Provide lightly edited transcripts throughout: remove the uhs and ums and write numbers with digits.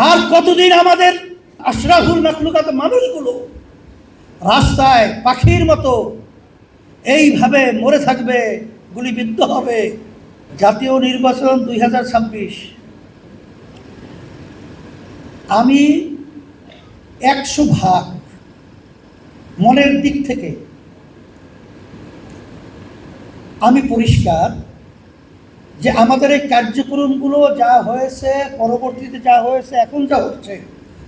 আর কতদিন আমাদের আশরাফুল মাখলুকাত মানুষগুলো রাস্তায় পাখির মতো এইভাবে মরে থাকবে, গুলিবিদ্ধ হবে? জাতীয় নির্বাচন 2026, আমি 100% মনের দিক থেকে আমি পরিষ্কার যে আমাদের এই কার্যক্রমগুলো যা হয়েছে, পরবর্তীতে যা হয়েছে, এখন যা হচ্ছে,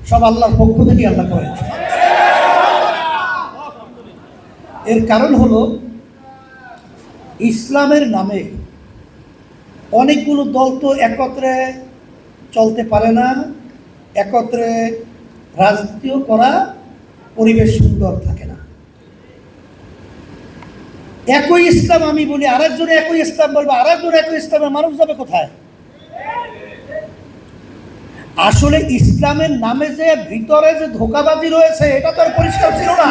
সব আল্লাহর পক্ষ থেকে আল্লাহ করেছে। এর কারণ হলো ইসলামের নামে অনেকগুলো দল তো একত্রে চলতে পারে না, একত্রে রাজনীতিও করা পরিবেশ সুন্দর থাকে না। একই ইসলাম আমি বলি, আরেকজনে একই ইসলাম বলবো, আরেকজন একই ইসলামের মানুষ যাবে কোথায়? আসলে ইসলামের নামে যে ভিতরে যে ধোঁকাবাজি রয়েছে এটা তো আর পরিষ্কার ছিল না।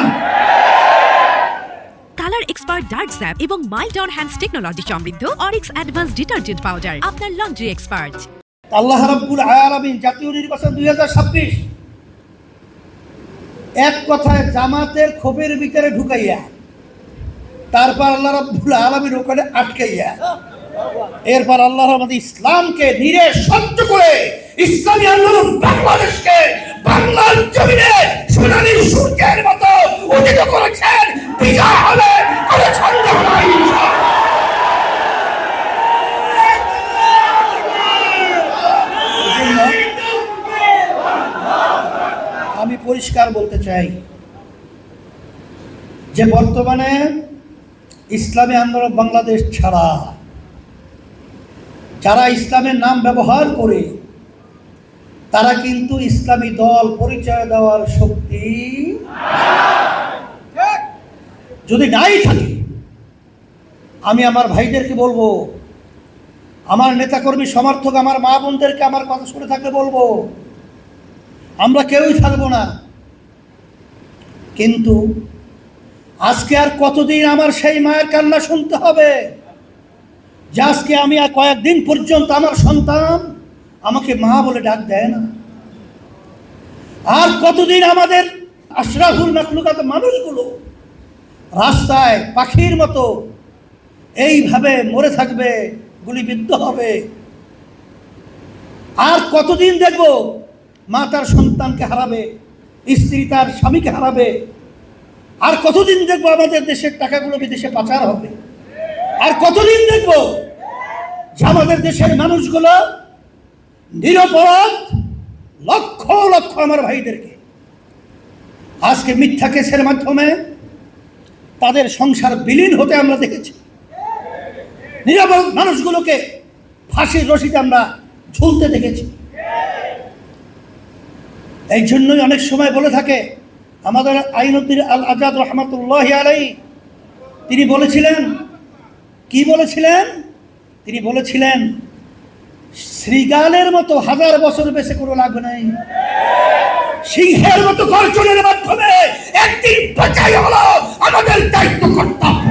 কালার এক্সপার্ট ডার্ক স্যাপ এবং মাইল্ড অন হ্যান্ডস টেকনোলজি সমৃদ্ধ অরিক্স অ্যাডভান্স ডিটারজেন্ট পাউডার আপনার লন্ড্রি এক্সপার্ট। আল্লাহ রাব্বুল আলামিন জাতীয় নির্বাচন 2026 এক কথায় জামাতের ক্ষোভের ভিতরে ঢুকাইয়া, তারপর আল্লাহ রাব্বুল আলামিন ওখানে আটকাইয়া, এরপর আল্লাহ আমাদের ইসলামকে নিরে সহ্য করে ইসলামী আন্দোলন বাংলাদেশকে বাংলার জমিনে সোনালী সূর্যের মতো উদিত করেছেন। বিজয় হবে, কোনো সন্দেহ নাই। আমি পরিষ্কার বলতে চাই যে বর্তমানে ইসলামী আন্দোলন বাংলাদেশ ছাড়া যারা ইসলামের নাম ব্যবহার করে তারা কিন্তু ইসলামী দল পরিচয় দেওয়ার শক্তি যদি নাই থাকে, আমি আমার ভাইদেরকে বলবো, আমার নেতাকর্মী সমর্থক আমার মা বোনদেরকে আমার কথা শুনে থাকলে বলবো, আমরা কেউই থাকবো না। কিন্তু আজকে আর কতদিন আমার সেই মায়ের কান্না শুনতে হবে যে আজকে আমি আর কয়েকদিন পর্যন্ত আমার সন্তান আমাকে মা বলে ডাক দেয় না? আর কতদিন আমাদের আশরাফুল মাখলুকাত মানুষগুলো রাস্তায় পাখির মতো এইভাবে মরে থাকবে, গুলিবিদ্ধ হবে? আর কতদিন দেখব মা তার সন্তানকে হারাবে, স্ত্রী তার স্বামীকে হারাবে? আর কতদিন দেখবো আমাদের দেশের টাকাগুলো বিদেশে পাচার হবে? আর কতদিন দেখবো যে আমাদের দেশের মানুষগুলো নিরপরাধ লক্ষ লক্ষ আমার ভাইদেরকে আজকে মিথ্যা কেসের মাধ্যমে তাদের সংসার বিলীন হতে আমরা দেখেছি। নিরপরাধ মানুষগুলোকে ফাঁসির রশিতে আমরা ঝুলতে দেখেছি। এই জন্যই অনেক সময় বলে থাকে আমাদের আইনুদ্দিন আল আজাদ রহমাতুল্লাহি আলাইহি, তিনি বলেছিলেন, কি বলেছিলেন? তিনি বলেছিলেন শ্রীগালের মতো 1000 বছর বেঁচে কোনো লাভ নেই, সিংহের মতো গর্জনের মাধ্যমে একদিন বাঁচাই হলো আমাদের দায়িত্ব কর্তব্য।